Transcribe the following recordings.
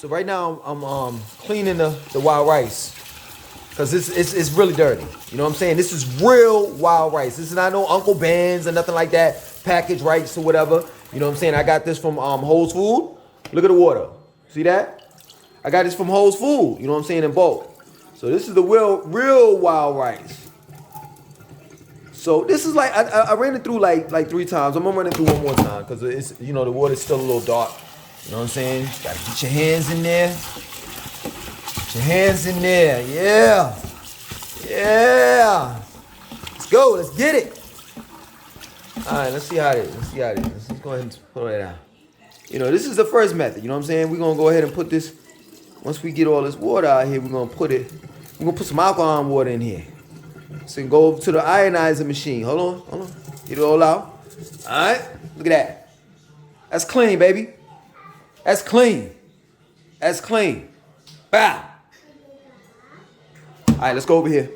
So right now I'm cleaning the wild rice because it's really dirty. You know what I'm saying? This is real wild rice. This is not no Uncle Ben's or nothing like that, packaged rice or whatever. You know what I'm saying? I got this from Whole's Food. Look at the water. See that? I got this from Whole's Food. You know what I'm saying? In bulk. So this is the real wild rice. So this is like I ran it through like 3 times. I'm gonna run it through one more time because it's the water's still a little dark. You know what I'm saying? Gotta get your hands in there. Get your hands in there. Yeah. Yeah. Let's go. Let's get it. All right, let's see how it is. Let's go ahead and put that out. This is the first method. You know what I'm saying? We're gonna go ahead and put this. Once we get all this water out here, we're gonna put some alkaline water in here. So go over to the ionizer machine. Hold on. Get it all out. All right. Look at that. That's clean, baby. That's clean. Bow. All right, let's go over here.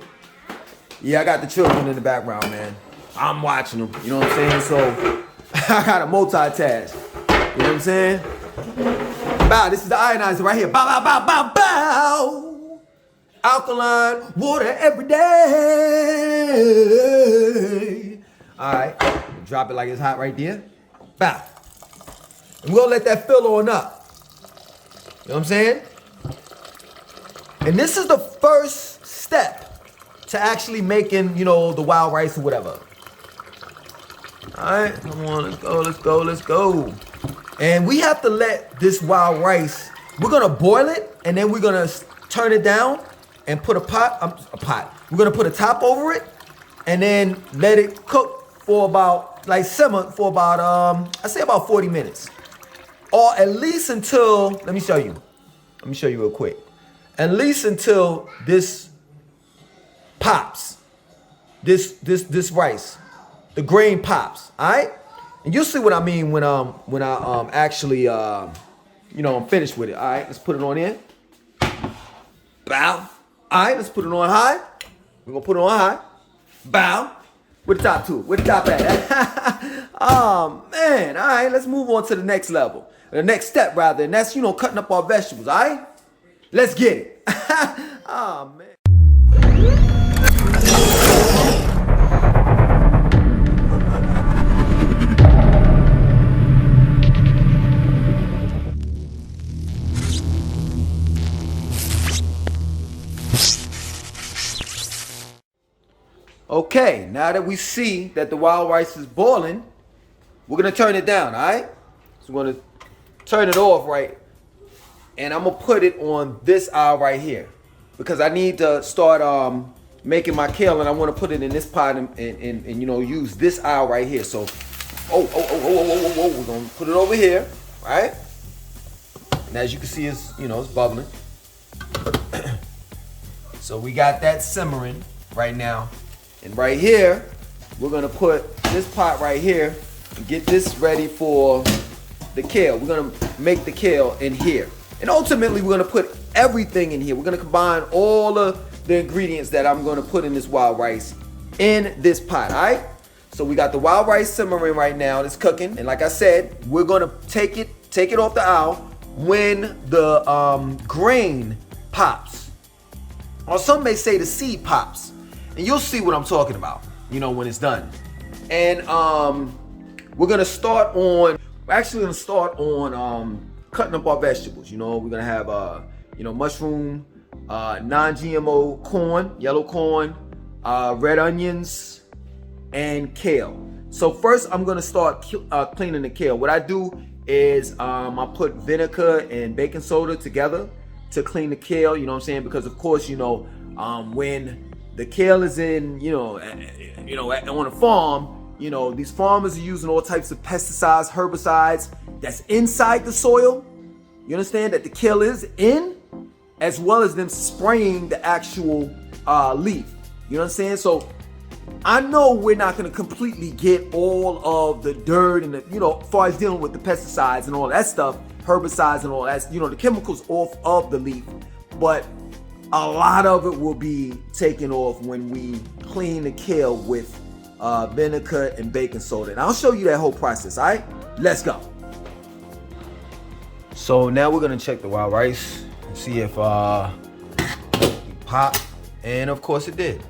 Yeah, I got the children in the background, man. I'm watching them. You know what I'm saying? So I gotta multitask. You know what I'm saying? Bow. This is the ionizer right here. Bow, bow, bow, bow, bow. Alkaline water every day. All right. Drop it like it's hot right there. Bow. And we'll let that fill on up. You know what I'm saying? And this is the first step to actually making, the wild rice or whatever. All right. Come on. Let's go. And we have to let this wild rice, we're going to boil it and then we're going to turn it down and put a pot. We're going to put a top over it and then let it cook for about, simmer for about, I say about 40 minutes. Or at least until, let me show you real quick. At least until this pops. This rice, the grain pops, all right? And you'll see what I mean when I actually I'm finished with it. All right, let's put it on in. Bow. All right, let's put it on high. We're gonna put it on high. Bow. Where the top to? Where the top at? Oh man. All right, let's move on to the next level. The next step rather, and that's cutting up our vegetables. All right, let's get it. Oh man. Okay, now that we see that the wild rice is boiling, we're gonna turn it down, all right? So we're gonna turn it off, right? And I'm gonna put it on this aisle right here because I need to start making my kale, and I want to put it in this pot and use this aisle right here. So, we're gonna put it over here, right? And as you can see, it's bubbling. So we got that simmering right now. And right here, we're gonna put this pot right here and get this ready for the kale. We're gonna make the kale in here. And ultimately, we're gonna put everything in here. We're gonna combine all of the ingredients that I'm gonna put in this wild rice in this pot, all right? So we got the wild rice simmering right now. It's cooking. And like I said, we're gonna take it off the aisle when the grain pops. Or some may say the seed pops. And you'll see what I'm talking about, when it's done. And we're actually gonna start on cutting up our vegetables. We're gonna have mushroom, non-GMO corn, yellow corn, red onions, and kale. So first I'm gonna start cleaning the kale. What I do is I put vinegar and baking soda together to clean the kale, you know what I'm saying? Because of course, when the kale is in, on a farm, these farmers are using all types of pesticides, herbicides that's inside the soil. You understand that the kale is in, as well as them spraying the actual leaf. You know what I'm saying? So I know we're not going to completely get all of the dirt and as far as dealing with the pesticides and all that stuff, herbicides and all that, the chemicals off of the leaf, but a lot of it will be taken off when we clean the kale with vinegar and baking soda. And I'll show you that whole process, all right? Let's go. So now we're gonna check the wild rice and see if it pop. And of course it did.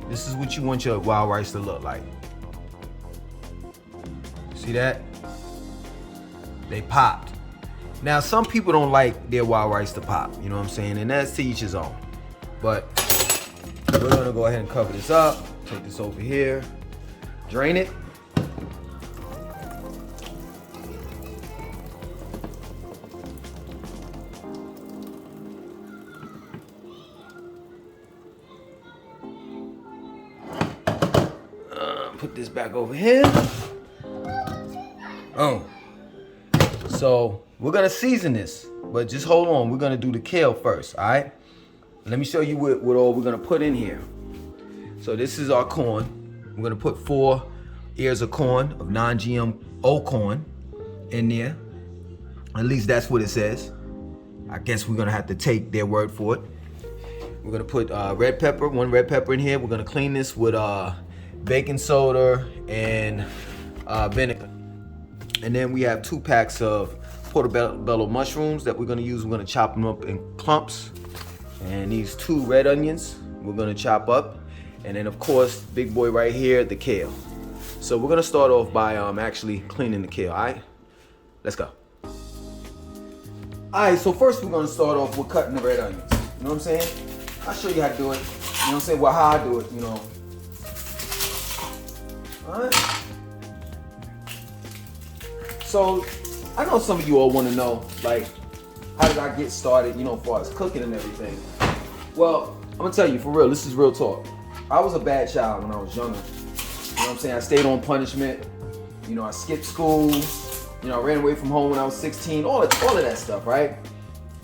This is what you want your wild rice to look like. See that? They popped. Now some people don't like their wild rice to pop, you know what I'm saying? And that's to each his own. But we're gonna go ahead and cover this up. Take this over here, drain it. Put this back over here. Oh. So we're gonna season this, but just hold on. We're gonna do the kale first, all right? Let me show you what all we're gonna put in here. So this is our corn. We're gonna put 4 ears of corn, of non-GMO corn in there. At least that's what it says. I guess we're gonna have to take their word for it. We're gonna put red pepper, 1 red pepper in here. We're gonna clean this with baking soda and vinegar. And then we have 2 packs of portobello mushrooms that we're gonna use. We're gonna chop them up in clumps. And these 2 red onions we're gonna chop up. And then of course, big boy right here, the kale. So we're gonna start off by actually cleaning the kale, all right? Let's go. All right, so first we're gonna start off with cutting the red onions. You know what I'm saying? I'll show you how to do it. You know what I'm saying? Well, how I do it, you know. All right. So I know some of you all want to know, like, how did I get started, you know, as far as cooking and everything. Well, I'm gonna tell you for real, this is real talk. I was a bad child when I was younger. You know what I'm saying? I stayed on punishment. You know, I skipped school. You know, I ran away from home when I was 16. All of that stuff, right?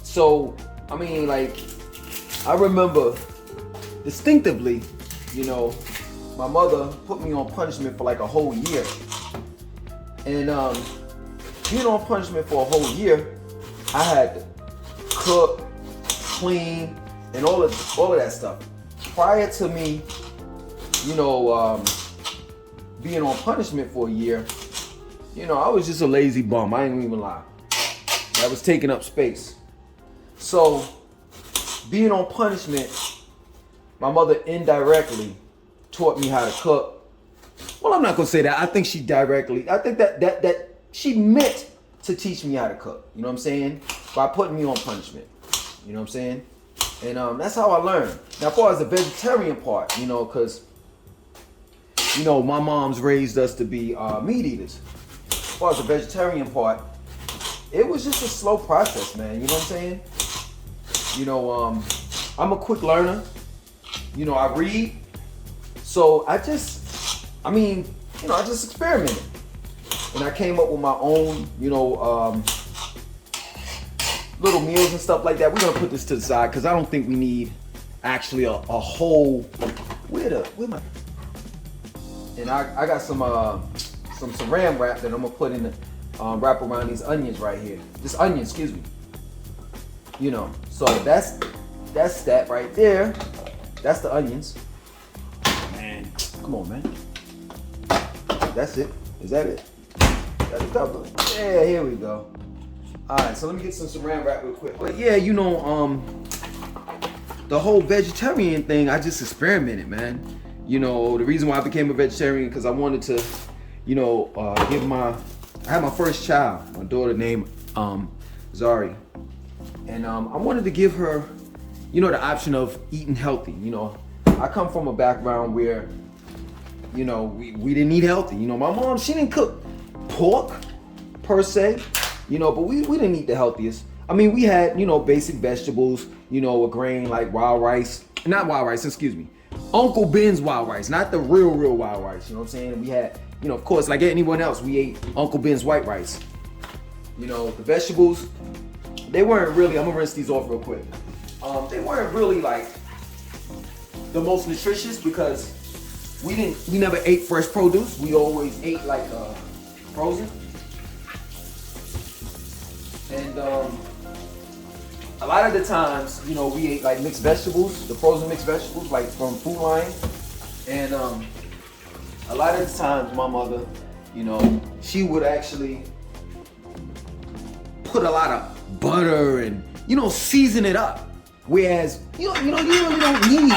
So, I mean, like, I remember distinctively, you know, my mother put me on punishment for like a whole year. And being on punishment for a whole year, I had to cook, clean, and all of that stuff. Prior to me, you know, being on punishment for a year, you know, I was just a lazy bum. I ain't gonna even lie. I was taking up space. So, being on punishment, my mother indirectly taught me how to cook. Well, I'm not gonna say that. I think she directly. I think that she meant to teach me how to cook. You know what I'm saying? By putting me on punishment. You know what I'm saying? And that's how I learned. Now, as far as the vegetarian part, you know, because you know my mom's raised us to be meat eaters. As far as the vegetarian part, it was just a slow process, man. You know what I'm saying? You know, I'm a quick learner. You know, I read. So I just experimented. And I came up with my own, you know, little meals and stuff like that. We're gonna put this to the side because I don't think we need actually a whole, and I got some saran wrap that I'm gonna put in the, wrap around these onions right here. This onion, excuse me. You know, so that's that right there. That's the onions. Man, come on, man. That's it. Is that it? That's a couple. Yeah, here we go. All right, so let me get some saran wrap real quick. But yeah, you know, the whole vegetarian thing, I just experimented, man. You know, the reason why I became a vegetarian because I wanted to, you know, I had my first child, my daughter named Zari, and I wanted to give her, you know, the option of eating healthy. You know, I come from a background where, you know, we didn't eat healthy. You know, my mom, she didn't cook pork per se, you know, but we didn't eat the healthiest. I mean, we had, you know, basic vegetables, you know, a grain like wild rice, not wild rice, excuse me, Uncle Ben's wild rice, not the real wild rice, you know what I'm saying? We had, you know, of course, like anyone else, we ate Uncle Ben's white rice. You know, the vegetables, they weren't really, I'm gonna rinse these off real quick. They weren't really like the most nutritious because we never ate fresh produce. We always ate like frozen. And a lot of the times, you know, we ate like mixed vegetables, the frozen mixed vegetables, like from Food Lion. And a lot of the times, my mother, you know, she would actually put a lot of butter and, you know, season it up. Whereas, you really don't need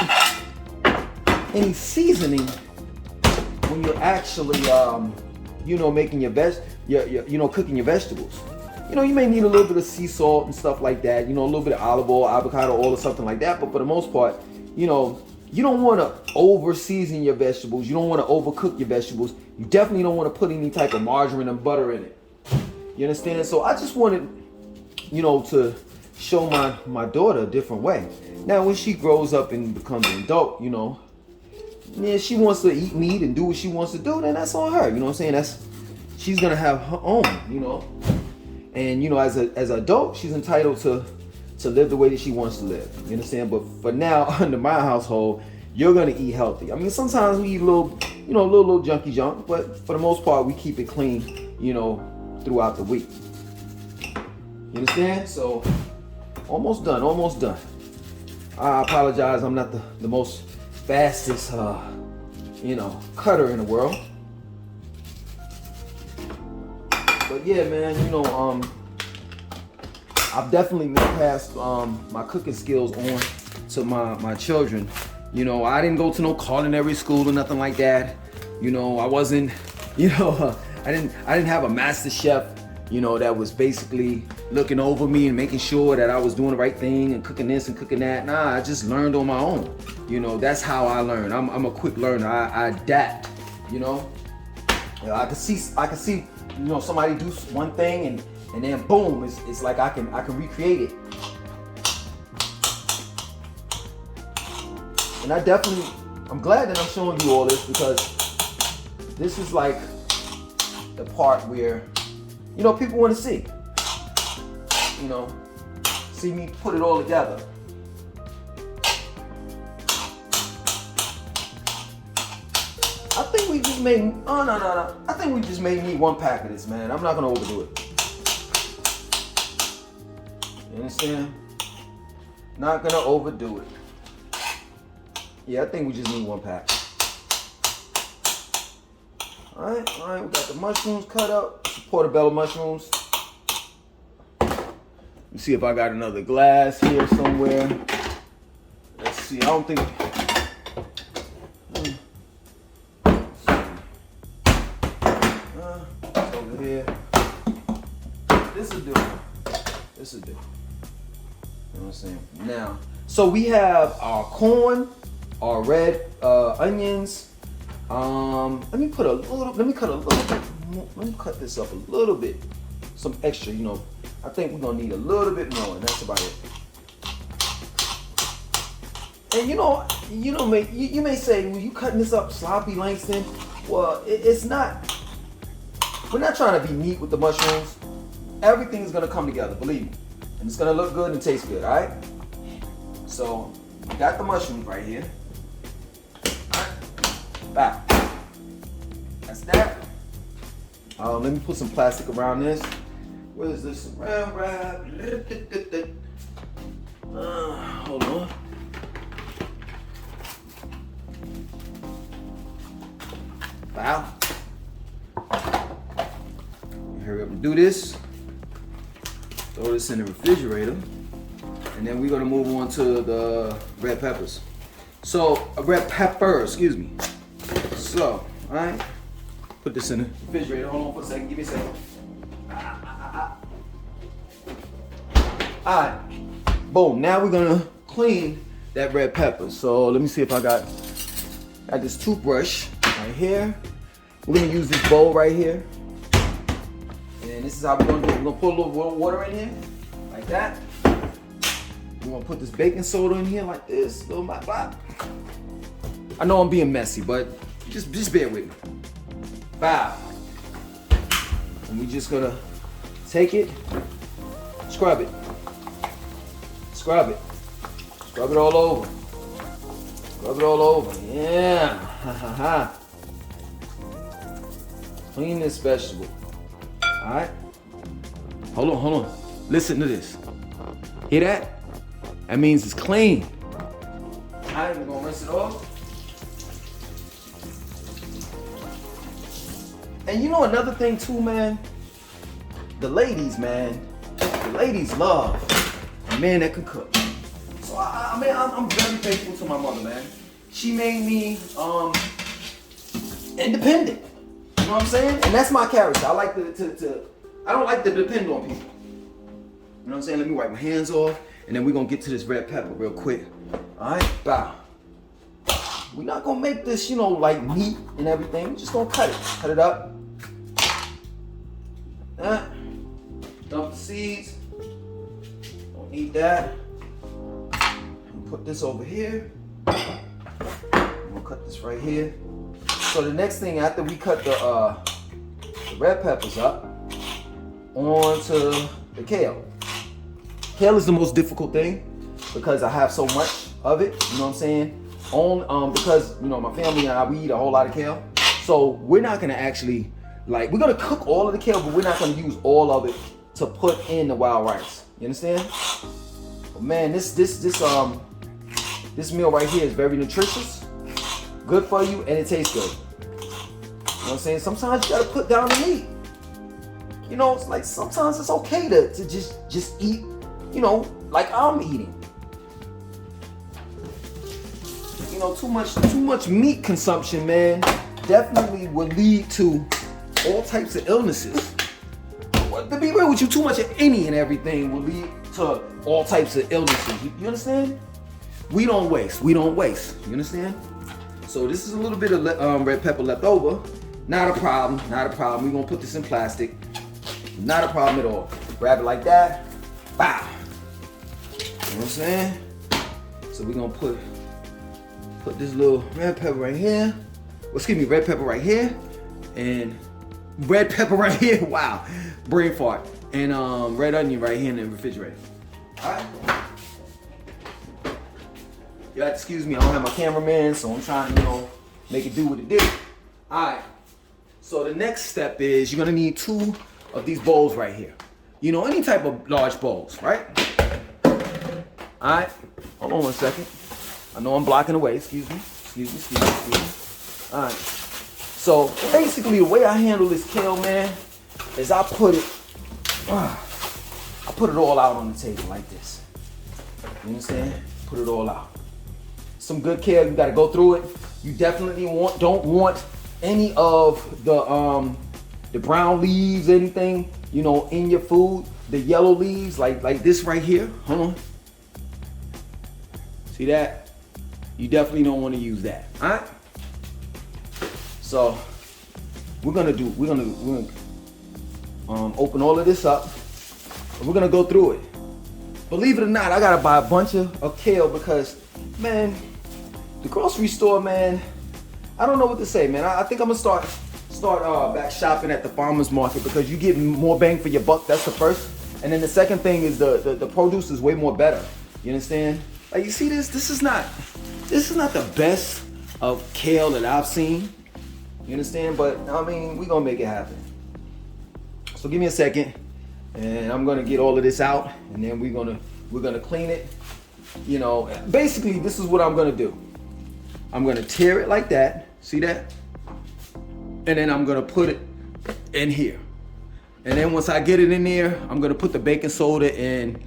any seasoning when you're actually, you know, making your cooking your vegetables. You know, you may need a little bit of sea salt and stuff like that, you know, a little bit of olive oil, avocado oil or something like that. But for the most part, you know, you don't want to over season your vegetables. You don't want to overcook your vegetables. You definitely don't want to put any type of margarine and butter in it. You understand? So I just wanted, you know, to show my daughter a different way. Now, when she grows up and becomes an adult, you know, yeah, she wants to eat meat and do what she wants to do, then that's on her. You know what I'm saying? She's gonna have her own, you know. And you know, as an adult, she's entitled to live the way that she wants to live. You understand? But for now, under my household, you're gonna eat healthy. I mean, sometimes we eat a little junky junk, but for the most part, we keep it clean, you know, throughout the week. You understand? So, almost done. I apologize. I'm not the most fastest, you know, cutter in the world. But yeah, man, you know, I've definitely passed my cooking skills on to my children. You know, I didn't go to no culinary school or nothing like that. You know, I wasn't, you know, I didn't have a master chef, you know, that was basically looking over me and making sure that I was doing the right thing and cooking this and cooking that. Nah, I just learned on my own. You know, that's how I learn. I'm a quick learner. I adapt. You know, I can see, you know, somebody do one thing and then boom, it's like I can recreate it. And I'm glad that I'm showing you all this, because this is like the part where, you know, people want to see. You know, see me put it all together. I think we just made, no. I think we just made me one pack of this, man. I'm not gonna overdo it. You understand? Not gonna overdo it. Yeah, I think we just need one pack. All right, we got the mushrooms cut up, portobello mushrooms. Let's see if I got another glass here somewhere. Let's see, I don't think. It's over here. This'll do. You know what I'm saying? Now, so we have our corn, our red onions. Let me cut this up a little bit. Some extra, you know. I think we're gonna need a little bit more, and that's about it. And you may say, well, you cutting this up sloppy, Langston. Well, it's not. We're not trying to be neat with the mushrooms. Everything is gonna come together, believe me. And it's gonna look good and taste good, all right? So, we got the mushrooms right here. Back. That's that. Let me put some plastic around this. What is this? Saran wrap. Hold on. Wow. Hurry up and do this. Throw this in the refrigerator. And then we're gonna move on to the red peppers. So, red pepper, excuse me. So, alright. Put this in the refrigerator. Hold on for a second. Give me a second. Alright. Boom. Now we're gonna clean that red pepper. So let me see if I got this toothbrush right here. We're gonna use this bowl right here. And this is how we're gonna do it. We're gonna put a little water in here, like that. We're gonna put this baking soda in here like this. Little blah, blah. I know I'm being messy, but just bear with me. Bow. And we just gonna take it, scrub it. Scrub it. Scrub it all over. Scrub it all over. Yeah. Ha ha ha. Clean this vegetable. Alright? Hold on. Listen to this. Hear that? That means it's clean. Alright, we're gonna rinse it off. And you know another thing too, man? The ladies, man, The ladies love a man that can cook. So I mean, I'm very thankful to my mother, man. She made me independent. You know what I'm saying? And that's my character. I like I don't like to depend on people. You know what I'm saying? Let me wipe my hands off, and then we're gonna get to this red pepper real quick. Alright, bow. We're not gonna make this, you know, like meat and everything. We're just gonna cut it. Cut it up. Dump the seeds. Don't need that. Put this over here. I'm gonna cut this right here. So the next thing after we cut the red peppers up, onto the kale. Kale is the most difficult thing because I have so much of it. You know what I'm saying? Because you know my family and I, we eat a whole lot of kale. So we're not gonna actually we're gonna cook all of the kale, but we're not gonna use all of it to put in the wild rice. You understand? But man, this meal right here is very nutritious, good for you, and it tastes good. You know what I'm saying? Sometimes you gotta put down the meat. You know, it's like sometimes it's okay to just eat, you know, like I'm eating. You know, too much meat consumption, man, definitely will lead to all types of illnesses. To be real with you, too much of any and everything will lead to all types of illnesses. You understand? We don't waste. You understand? So this is a little bit of red pepper left over. Not a problem. We're gonna put this in plastic. Not a problem at all. Grab it like that. Bow. You know what I'm saying? So we're gonna put this little red pepper right here. Well, excuse me, red pepper right here. And red pepper right here. Wow. Brain fart. And red onion right here in the refrigerator. Alright. You have to excuse me, I don't have my cameraman, so I'm trying to, you know, make it do what it do. Alright. So the next step is you're gonna need 2 of these bowls right here. You know, any type of large bowls, right? Alright. Hold on 1 second. I know I'm blocking the way. Excuse me. Alright. So basically the way I handle this kale, man, is I put it all out on the table like this. You understand? Put it all out. Some good kale, you gotta go through it. You definitely don't want any of the brown leaves, anything, you know, in your food. The yellow leaves, like this right here. Hold on. See that? You definitely don't want to use that. Alright? So we're gonna open all of this up. And we're gonna go through it. Believe it or not, I gotta buy a bunch of kale because, man, the grocery store, man, I don't know what to say, man. I think I'm gonna start back shopping at the farmer's market because you get more bang for your buck. That's the first. And then the second thing is the produce is way more better. You understand? Like, you see this? This is not the best of kale that I've seen. You understand? But I mean, we're gonna make it happen. So give me a second, and I'm gonna get all of this out, and then we're gonna clean it. You know, basically this is what I'm gonna do. I'm gonna tear it like that. See that? And then I'm gonna put it in here. And then once I get it in there, I'm gonna put the baking soda and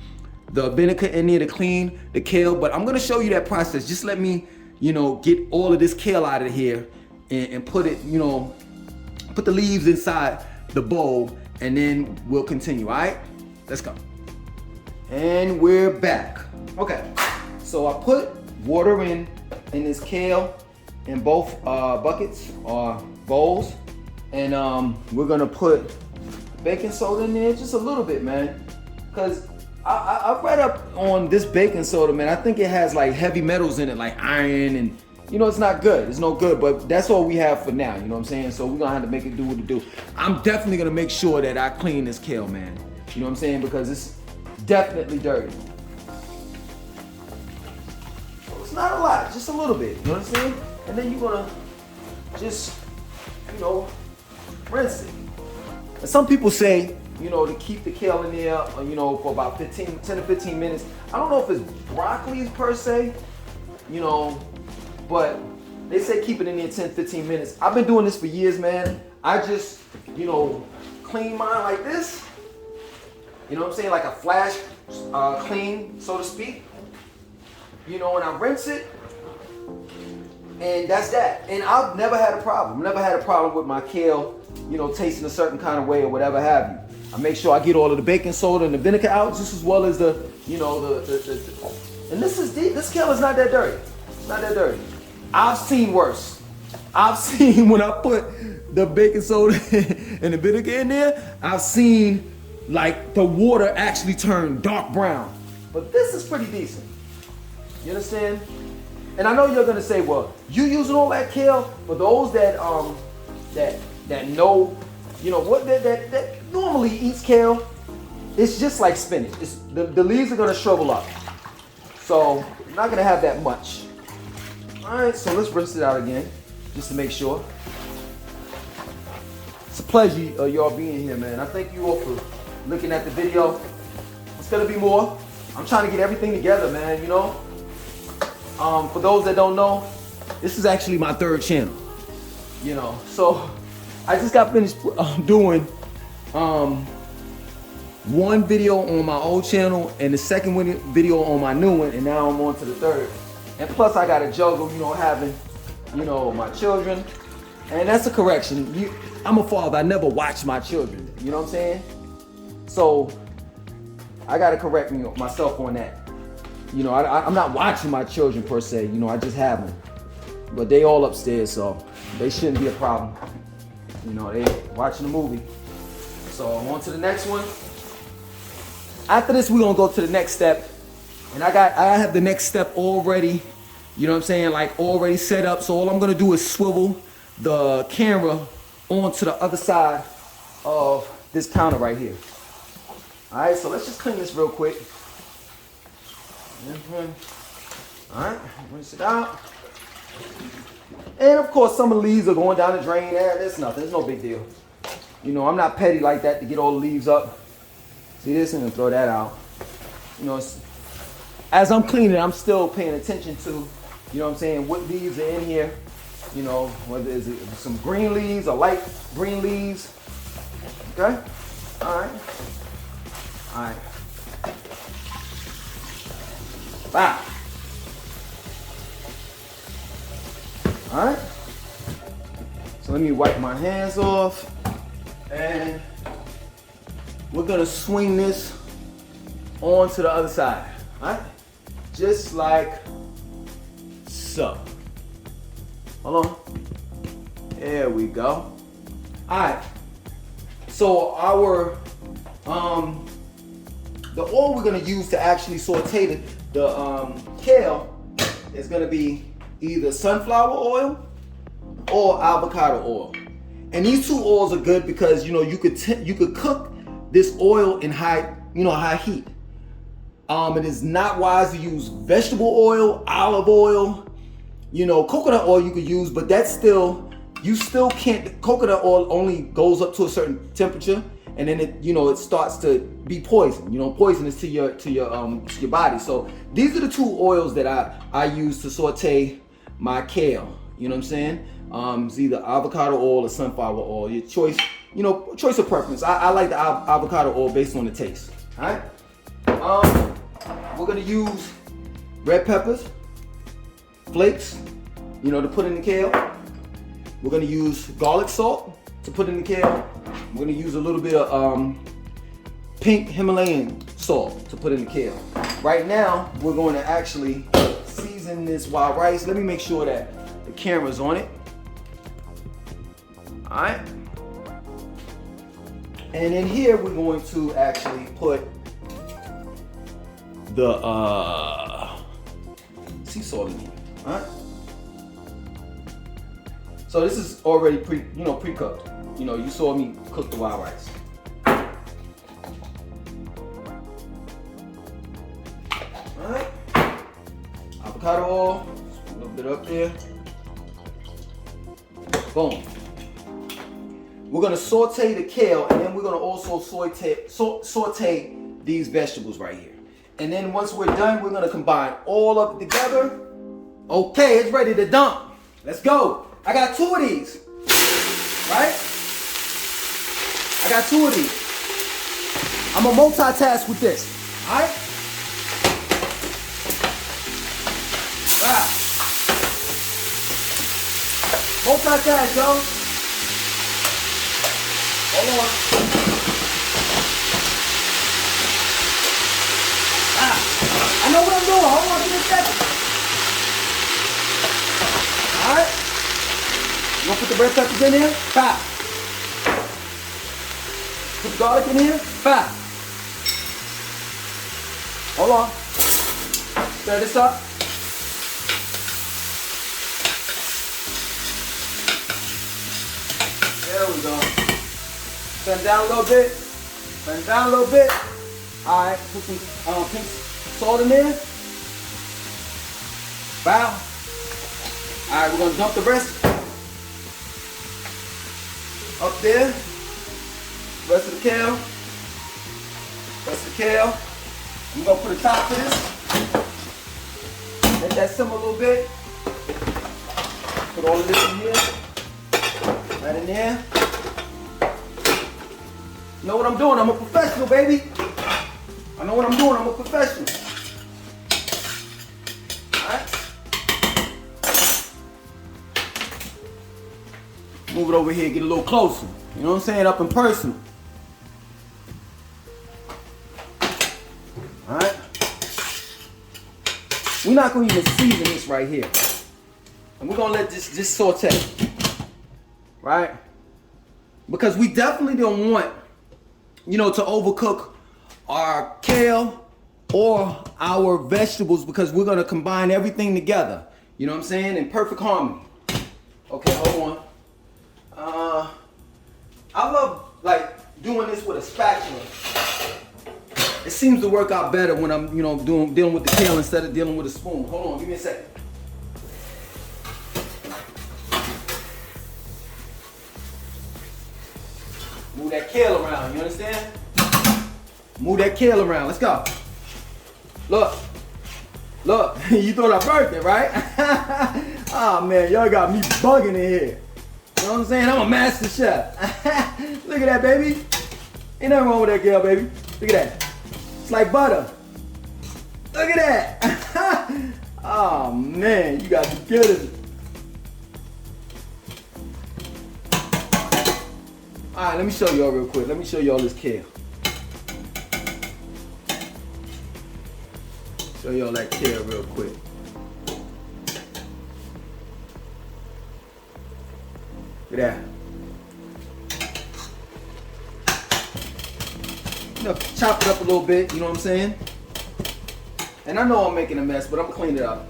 the vinegar in there to clean the kale. But I'm gonna show you that process. Just let me, you know, get all of this kale out of here and put it, you know, put the leaves inside the bowl, and then we'll continue. All right, let's go. And we're back. Okay, so I put water in this kale in both buckets or bowls, and we're gonna put baking soda in there just a little bit, man, because I read up on this baking soda, man. I think it has like heavy metals in it, like iron, and you know, it's not good. It's no good, but that's all we have for now. You know what I'm saying? So we're gonna have to make it do what it do. I'm definitely gonna make sure that I clean this kale, man. You know what I'm saying? Because it's definitely dirty. So it's not a lot, just a little bit. You know what I'm saying? And then you're gonna just, you know, rinse it. And some people say, you know, to keep the kale in there, you know, for about 10 to 15 minutes. I don't know if it's broccoli per se, you know, but they say keep it in there 10, 15 minutes. I've been doing this for years, man. I just, you know, clean mine like this. You know what I'm saying? Like a flash clean, so to speak. You know, and I rinse it. And that's that. And I've never had a problem. Never had a problem with my kale, you know, tasting a certain kind of way or whatever have you. I make sure I get all of the baking soda and the vinegar out just as well as the, you know, and this kale is not that dirty. It's not that dirty. I've seen worse. I've seen when I put the baking soda and the vinegar in there, I've seen like the water actually turn dark brown. But this is pretty decent. You understand? And I know you're gonna say, well, you using all that kale, for those that that know, you know, what that normally eats kale, it's just like spinach. It's the leaves are gonna shrivel up. So I'm not gonna have that much. Alright, so let's rinse it out again, just to make sure. It's a pleasure y'all being here, man. I thank you all for looking at the video. It's gonna be more. I'm trying to get everything together, man, you know. For those that don't know, this is actually my third channel, you know. So I just got finished doing one video on my old channel and the second video on my new one, and now I'm on to the third. And plus I got to juggle, you know, having, you know, my children. And that's a correction. I'm a father. I never watch my children. You know what I'm saying? So I got to correct myself on that. You know, I'm not watching my children per se. You know, I just have them. But they all upstairs, so they shouldn't be a problem. You know, they watching a movie. So on to the next one. After this, we're gonna go to the next step. And I have the next step already, you know what I'm saying, like already set up. So all I'm gonna do is swivel the camera onto the other side of this counter right here. All right, so let's just clean this real quick. All right, rinse it out. And of course, some of the leaves are going down the drain. There's nothing, it's no big deal. You know, I'm not petty like that to get all the leaves up. See this, and throw that out. You know, as I'm cleaning, I'm still paying attention to, you know what I'm saying, what leaves are in here. You know, whether it's some green leaves or light green leaves. Okay? All right. All right. Wow. All right. So let me wipe my hands off, and we're gonna swing this on to the other side. All right. Just like so. Hold on. There we go. All right. So our the oil we're gonna use to actually saute the kale is gonna be either sunflower oil or avocado oil. And these two oils are good because, you know, you could cook this oil in high heat. It is not wise to use vegetable oil, olive oil, you know, coconut oil you could use, but you still can't. Coconut oil only goes up to a certain temperature, and then it starts to be poison, poisonous to your body. So these are the two oils that I use to saute my kale. You know what I'm saying? It's either avocado oil or sunflower oil. Your choice, choice of preference. I like the avocado oil based on the taste. All right. We're gonna use red peppers, flakes, to put in the kale. We're gonna use garlic salt to put in the kale. We're gonna use a little bit of pink Himalayan salt to put in the kale. Right now, we're going to actually season this wild rice. Let me make sure that the camera's on it. All right. And in here, we're going to actually put the sea salt in here. All right. So this is already pre-cooked. You saw me cook the wild rice. All right. Avocado oil, a little bit up there. Boom. We're gonna saute the kale, and then we're gonna also saute these vegetables right here. And then once we're done, we're gonna combine all of it together. Okay, it's ready to dump. Let's go. I got 2 of these, right? I got 2 of these. I'm gonna multitask with this. All right? Wow. Multitask, y'all. Hold on. I know what I'm doing. Hold on, give me a second. All right. You gonna put the red peppers in here? Five. Put the garlic in here? Five. Hold on. Stir this up. There we go. Turn down a little bit. Turn down a little bit. All right. Put some pink salt in there. Wow. All right, we're gonna dump the rest up there. Rest of the kale. Rest of the kale. We're gonna put a top to this. Let that simmer a little bit. Put all of this in here. Right in there. You know what I'm doing? I'm a professional, baby. I know what I'm doing. I'm a professional. Alright. Move it over here, get a little closer. You know what I'm saying? Up and personal. Alright. We're not going to even season this right here. And we're going to let this just saute. Right? Because we definitely don't want, you know, to overcook our kale or our vegetables, because we're going to combine everything together. You know what I'm saying? In perfect harmony. Okay, hold on. I love like doing this with a spatula. It seems to work out better when I'm, you know, dealing with the kale instead of dealing with a spoon. Hold on, give me a second. Move that kale around, you understand? Move that kale around, let's go. Look, you thought I burnt it, right? Oh man, y'all got me bugging in here. You know what I'm saying? I'm a master chef. Look at that, baby. Ain't nothing wrong with that kale, baby. Look at that. It's like butter. Look at that. Oh man, you got me good. All right, let me show y'all real quick. Let me show y'all this kale. Show y'all that kale real quick. Look at that. You know, chop it up a little bit, you know what I'm saying? And I know I'm making a mess, but I'm gonna clean it up.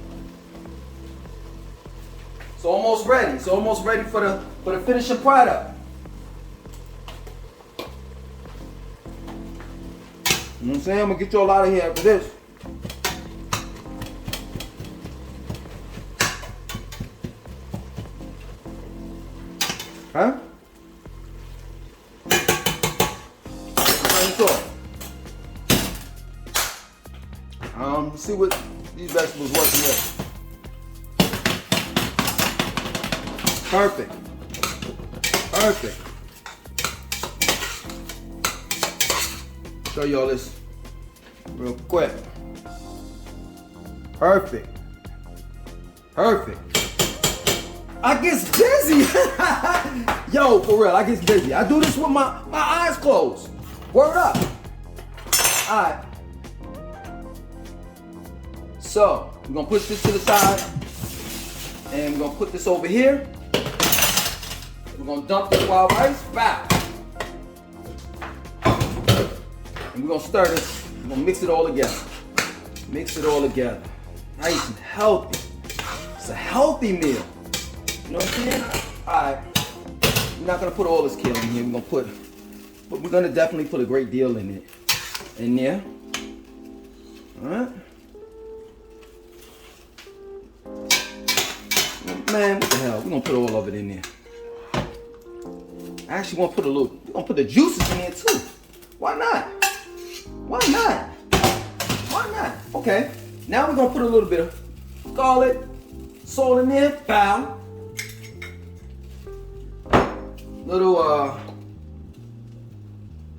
It's almost ready. It's almost ready for the finishing product. You know what I'm saying? I'm gonna get y'all out of here after this. Huh? Turn this off. See what these vegetables working with. Perfect. Perfect. Show y'all this real quick. Perfect. Perfect. I get busy. Yo, for real, I get busy. I do this with my eyes closed. Word up. All right. So, we're going to push this to the side. And we're going to put this over here. We're going to dump this wild rice back. And we're going to stir this. We're going to mix it all together. Mix it all together. Nice and healthy. It's a healthy meal. You know what I'm saying? Alright. We're not gonna put all this kale in here. But we're gonna definitely put a great deal in it. In there. Alright. Man, what the hell? We're gonna put all of it in there. I actually wanna put we're gonna put the juices in there too. Why not? Why not? Why not? Okay. Now we're gonna put a little bit of garlic, salt in there. Bow. Little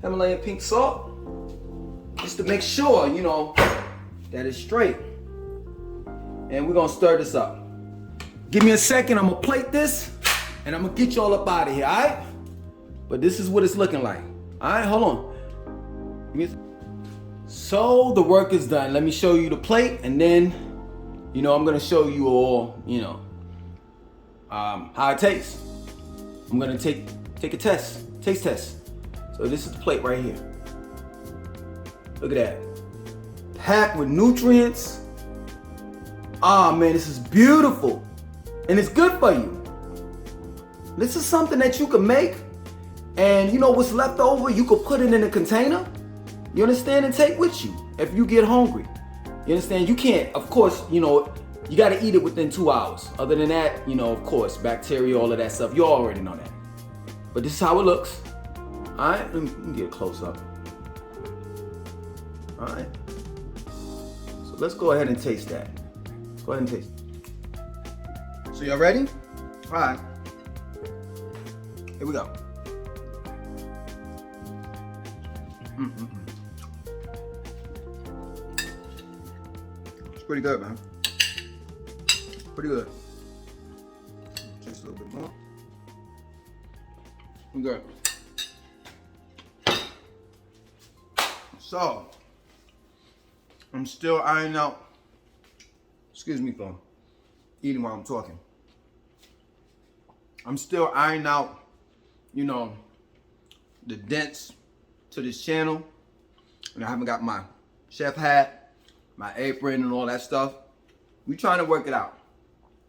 Himalayan pink salt. just to make sure, you know, that it's straight. And we're gonna stir this up. Give me a second, I'm gonna plate this, and I'm gonna get y'all up out of here, all right? But this is what it's looking like. All right, hold on. So the work is done. Let me show you the plate, and then, you know, I'm gonna show you all, you know, how it tastes. I'm gonna take a taste test. So this is the plate right here. Look at that. Packed with nutrients. Ah, man, this is beautiful. And it's good for you. This is something that you can make, and you know what's left over, you could put it in a container, you understand, and take with you if you get hungry. You understand? You can't, of course, you know, you gotta eat it within 2 hours. Other than that, you know, of course, bacteria, all of that stuff, you already know that. But this is how it looks. All right, let me get a close up. All right. So let's go ahead and taste that. Let's go ahead and taste it. So y'all ready? All right. Here we go. It's pretty good, man. Pretty good. Just a little bit more. I'm good. So, I'm still ironing out. Excuse me for eating while I'm talking. I'm still ironing out, you know, the dents to this channel. And I haven't got my chef hat, my apron, and all that stuff. We trying to work it out.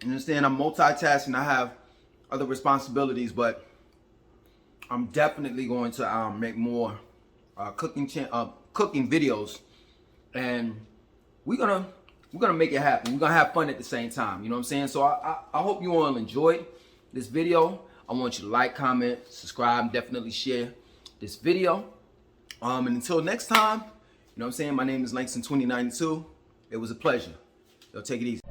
You understand? I'm multitasking. I have other responsibilities, but I'm definitely going to make more cooking videos, and we're gonna make it happen. We're gonna have fun at the same time. You know what I'm saying? So I hope you all enjoyed this video. I want you to like, comment, subscribe, definitely share this video. And until next time, you know what I'm saying? My name is Langston 2092. It was a pleasure. Yo, take it easy.